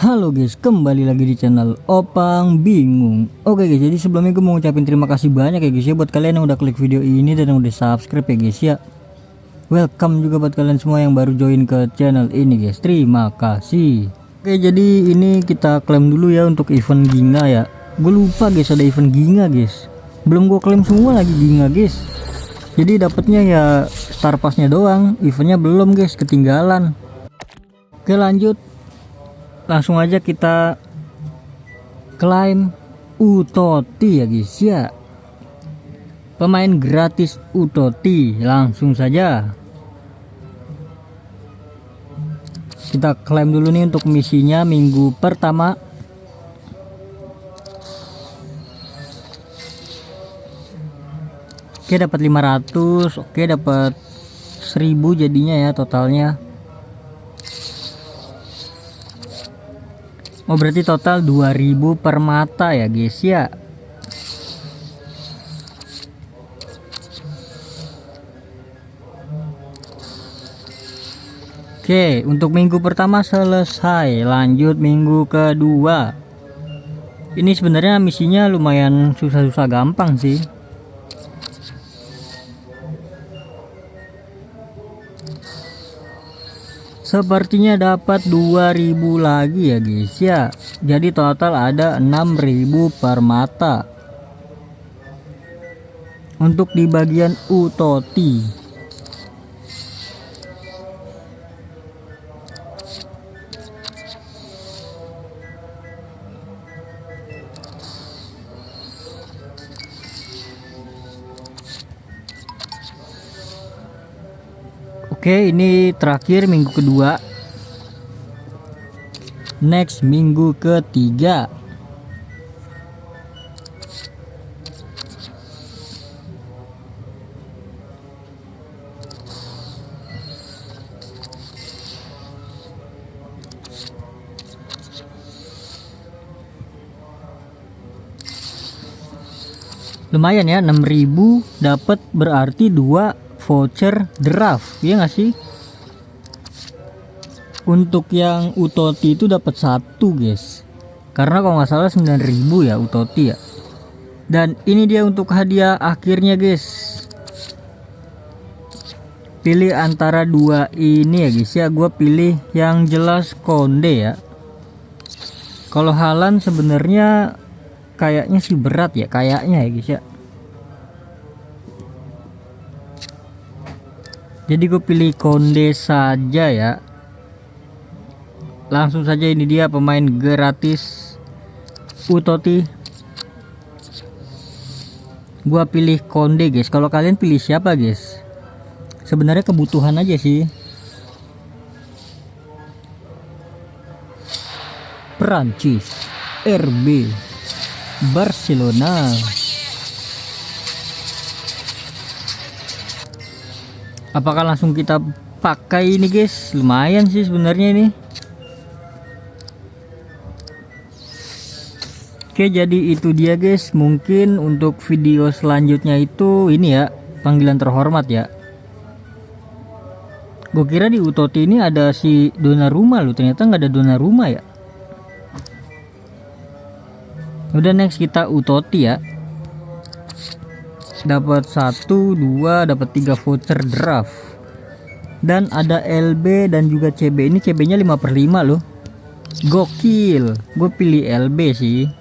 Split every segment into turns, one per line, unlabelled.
Halo guys, kembali lagi di channel Opang Bingung. Oke guys, jadi sebelumnya gue mau ngucapin terima kasih banyak ya guys ya buat kalian yang udah klik video ini dan yang udah subscribe ya guys ya. Welcome juga buat kalian semua yang baru join ke channel ini guys. Terima kasih. Oke, jadi ini kita klaim dulu ya untuk event Ginga ya. Gue lupa guys ada event Ginga guys. Belum gue klaim semua lagi Ginga guys. Jadi dapatnya ya star passnya doang, eventnya belum guys, ketinggalan. Oke lanjut. Langsung aja kita klaim Utoti ya guys ya. Pemain gratis Utoti, langsung saja kita klaim dulu nih untuk misinya minggu pertama. Oke, dapat 500. Oke, dapat 1000 jadinya ya totalnya. Oh, berarti total 2000 per mata ya guys ya. Oke, untuk minggu pertama selesai. Lanjut minggu kedua. Ini sebenarnya misinya lumayan susah-susah gampang sih. Sepertinya dapat 2000 lagi ya guys ya. Jadi total ada 6000 per mata. Untuk di bagian Utoti. Oke, ini terakhir minggu kedua. Next minggu ketiga. Lumayan ya, 6000 dapat berarti 2 voucher draft, ya nggak sih? Untuk yang Utoti itu dapat 1 guys, karena kalau nggak salah 9000 ya Utoti ya. Dan ini dia untuk hadiah akhirnya guys. Pilih antara dua ini ya guys ya. Gue pilih yang jelas Konde ya. Kalau Haaland sebenarnya kayaknya sih berat ya, kayaknya ya guys ya. Jadi gue pilih Konde saja ya. Langsung saja, ini dia pemain gratis Utoti. Gua pilih Konde guys. Kalau kalian pilih siapa guys? Sebenarnya kebutuhan aja sih. Prancis, RB, Barcelona. Apakah langsung kita pakai ini guys? Lumayan sih sebenarnya ini. Oke, jadi itu dia guys. Mungkin untuk video selanjutnya itu ini ya, panggilan terhormat ya. Gue kira di Utoti ini ada si Donnarumma loh, ternyata nggak ada Donnarumma ya. Udah, next kita Utoti ya. Dapat 1, 2, dapat 3 voucher draft. Dan ada LB dan juga CB. Ini CB nya 5/5 loh. Gokil. Gue pilih LB sih.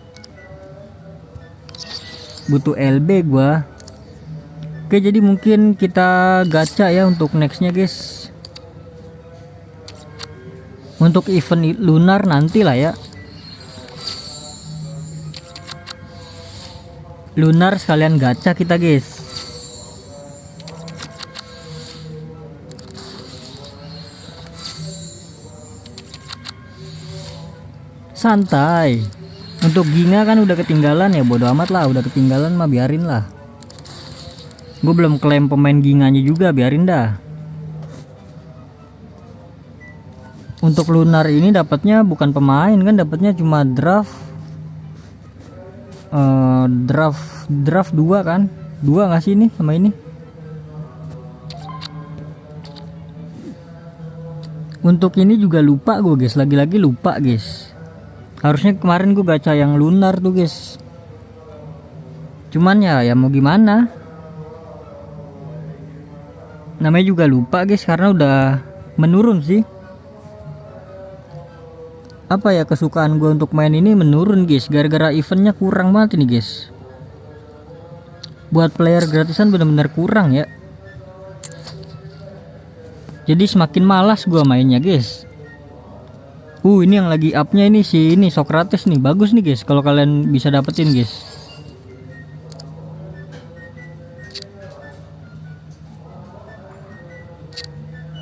Butuh LB gua. Oke, jadi mungkin kita gacha ya untuk nextnya guys. Untuk event lunar nanti lah ya. Lunar sekalian gacha kita guys. Santai. Untuk Ginga kan udah ketinggalan ya, bodo amat lah, udah ketinggalan mah biarin lah. Gue belum klaim pemain Ginganya juga, biarin dah. Untuk lunar ini dapatnya bukan pemain kan, dapatnya cuma draft. Draft 2 kan, 2 nggak sih ini sama ini. Untuk ini juga lupa gue guys, lagi-lagi lupa guys. Harusnya kemarin gue gacha yang lunar tuh guys, cuman ya mau gimana, namanya juga lupa guys, karena udah menurun sih. Apa ya, kesukaan gue untuk main ini menurun guys, gara-gara eventnya kurang banget ini guys. Buat player gratisan bener-bener kurang ya, jadi semakin malas gua mainnya guys. Ini yang lagi upnya ini ini Socrates nih, bagus nih guys kalau kalian bisa dapetin guys.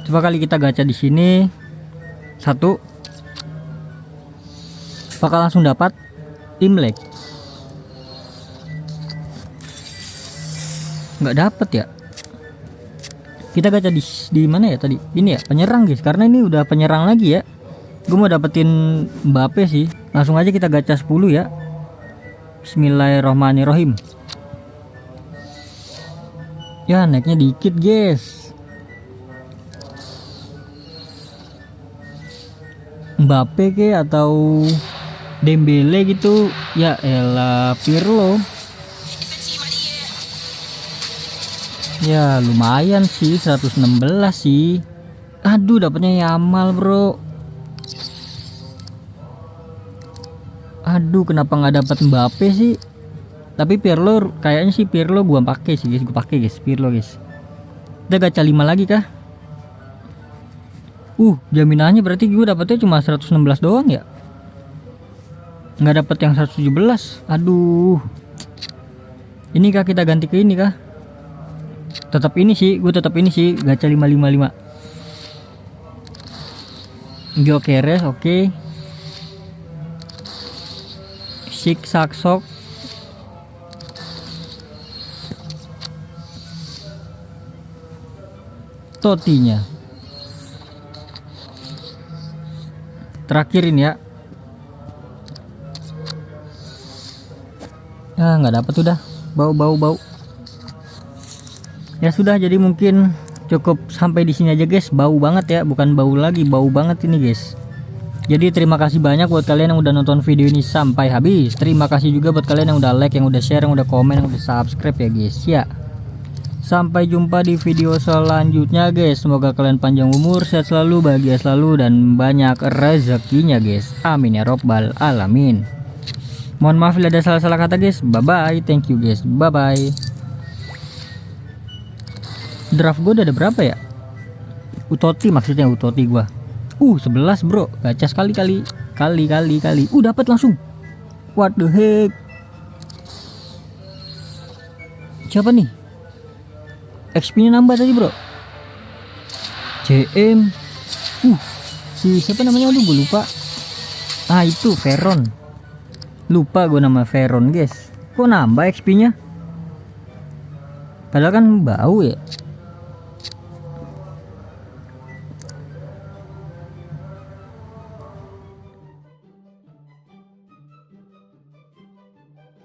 Coba kali kita gacha di sini satu, bakal langsung dapat Imlek. Nggak dapet ya. Kita gacha di mana ya tadi? Ini ya penyerang guys, karena ini udah penyerang lagi ya. Gue mau dapetin Mbappe sih. Langsung aja kita gacha 10 ya. Bismillahirrohmanirrohim. Ya naiknya dikit guys. Mbappe ke atau Dembele gitu. Ya elah, Pirlo. Ya lumayan sih, 116 sih. Aduh, dapatnya Yamal bro. Aduh, kenapa nggak dapat Mbappe sih? Tapi Pirlo kayaknya sih, Pirlo gua pakai sih guys, gua pakai guys Pirlo guys. Kita gacha 5 lagi kah? Jaminannya berarti gue dapetnya cuma 116 doang ya. Nggak dapet yang 117. Aduh. Ini kah kita ganti ke ini kah? Tetap ini sih, gue tetap ini sih, gacha 555. Gyökeres oke. Sik Saksok. Totinya. Terakhir ini ya. Nggak dapat udah. Bau. Ya sudah, jadi mungkin cukup sampai di sini aja guys. Bau banget ya, bukan bau lagi, bau banget ini guys. Jadi terima kasih banyak buat kalian yang udah nonton video ini sampai habis. Terima kasih juga buat kalian yang udah like, yang udah share, yang udah komen, yang udah subscribe ya guys ya. Sampai jumpa di video selanjutnya guys. Semoga kalian panjang umur, sehat selalu, bahagia selalu, dan banyak rezekinya guys. Amin ya robbal alamin. Mohon maaf bila ada salah-salah kata guys. Bye bye, thank you guys, bye bye. Draft gue udah ada berapa ya? Utoti maksudnya, Utoti gua. 11 bro, gacha sekali. Dapat langsung. What the heck? Siapa nih? XP nya nambah tadi bro. CM. Si siapa namanya? Aduh gue lupa. Itu Veron. Lupa gue nama Veron guys. Kok nambah XP nya? Padahal kan bau ya.